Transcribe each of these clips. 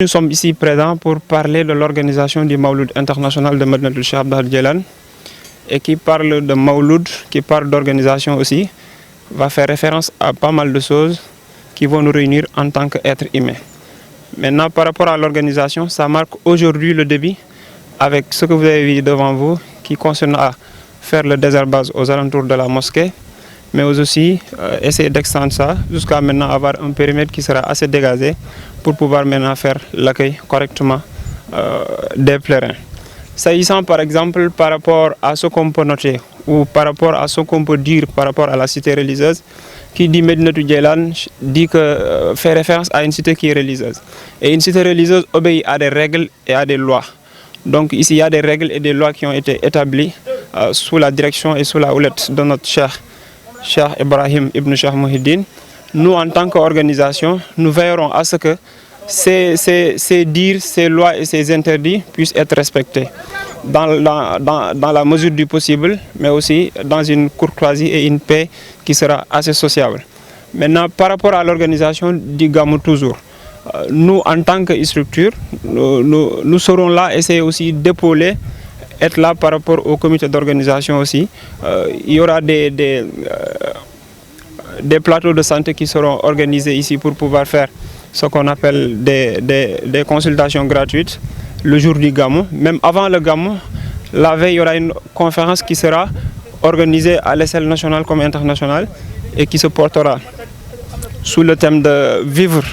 Nous sommes ici présents pour parler de l'organisation du Mawlud international de Madinatul Cheikh Abdou Lahad Djeylane, et qui parle de Mawlud, qui parle d'organisation aussi, va faire référence à pas mal de choses qui vont nous réunir en tant qu'êtres humains. Maintenant, par rapport à l'organisation, ça marque aujourd'hui le début avec ce que vous avez vu devant vous, qui concerne à faire le désherbage aux alentours de la mosquée, mais aussi essayer d'extendre ça jusqu'à maintenant avoir un périmètre qui sera assez dégagé pour pouvoir maintenant faire l'accueil correctement des pèlerins. S'agissant par exemple par rapport à ce qu'on peut noter ou par rapport à ce qu'on peut dire par rapport à la cité religieuse, qui dit Madinatul Djeylane dit que fait référence à une cité qui est religieuse. Et une cité religieuse obéit à des règles et à des lois. Donc ici il y a des règles et des lois qui ont été établies sous la direction et sous la houlette de notre Cheikh Ibrahim Ibn Cheikh Mouhidine. Nous, en tant qu'organisation, nous veillerons à ce que ces dires, ces lois et ces interdits puissent être respectés dans la mesure du possible, mais aussi dans une courtoisie et une paix qui sera assez sociable. Maintenant, par rapport à l'organisation du Gamou toujours, nous, en tant que structure, nous serons là, essayer aussi d'épauler, être là par rapport au comité d'organisation aussi. Il y aura des plateaux de santé qui seront organisés ici pour pouvoir faire ce qu'on appelle des consultations gratuites le jour du Gamou. Même avant le Gamou, la veille, il y aura une conférence qui sera organisée à l'échelle nationale comme internationale et qui se portera sous le thème de vivre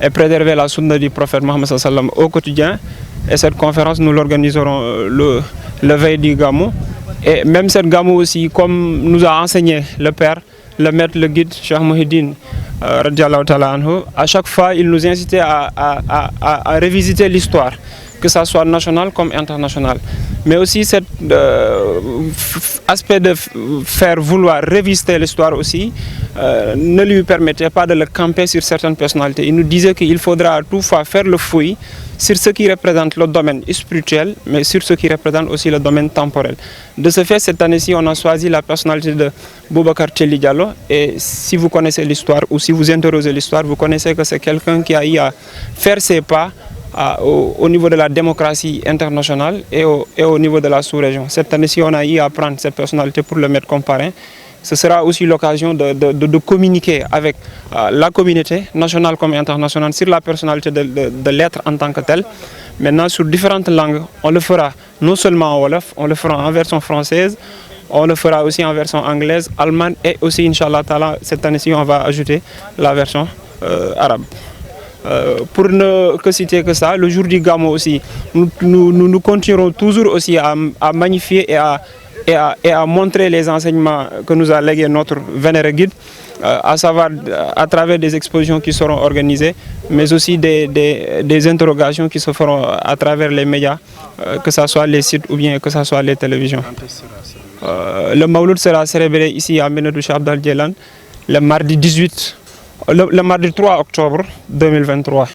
et préserver la sunna du prophète Mohammed sallam au quotidien. Et cette conférence, nous l'organiserons le veille du Gamou. Et même cette Gamou aussi, comme nous a enseigné le père, le maître, le guide, Cheikh Mouhidine, à chaque fois, il nous incitait à revisiter l'histoire, que ce soit national comme international. Mais aussi cet aspect de faire vouloir revisiter l'histoire aussi ne lui permettait pas de le camper sur certaines personnalités. Il nous disait qu'il faudra toutefois faire le fouillis sur ce qui représente le domaine spirituel, mais sur ce qui représente aussi le domaine temporel. De ce fait, cette année-ci, on a choisi la personnalité de Boubacar Tchelli Diallo. Et si vous connaissez l'histoire ou si vous interrogez l'histoire, vous connaissez que c'est quelqu'un qui a eu à faire ses pas au niveau de la démocratie internationale et au niveau de la sous-région. Cette année-ci, on a eu à prendre cette personnalité pour le mettre comme parrain. Ce sera aussi l'occasion de communiquer avec la communauté nationale comme internationale sur la personnalité de l'être en tant que tel. Maintenant, sur différentes langues, on le fera non seulement en Wolof, on le fera en version française, on le fera aussi en version anglaise, allemande et aussi, Inch'Allah Ta'ala, cette année-ci, on va ajouter la version arabe. Pour ne que citer que ça, le jour du Gamou aussi, nous continuerons toujours aussi à magnifier et à montrer les enseignements que nous a légués notre vénéré guide, à savoir à travers des expositions qui seront organisées, mais aussi des interrogations qui se feront à travers les médias, que ce soit les sites ou bien que ce soit les télévisions. Le Mawlud sera célébré ici à Madinatul Cheikh Abdou Lahad Djeylane le mardi 3 octobre 2023.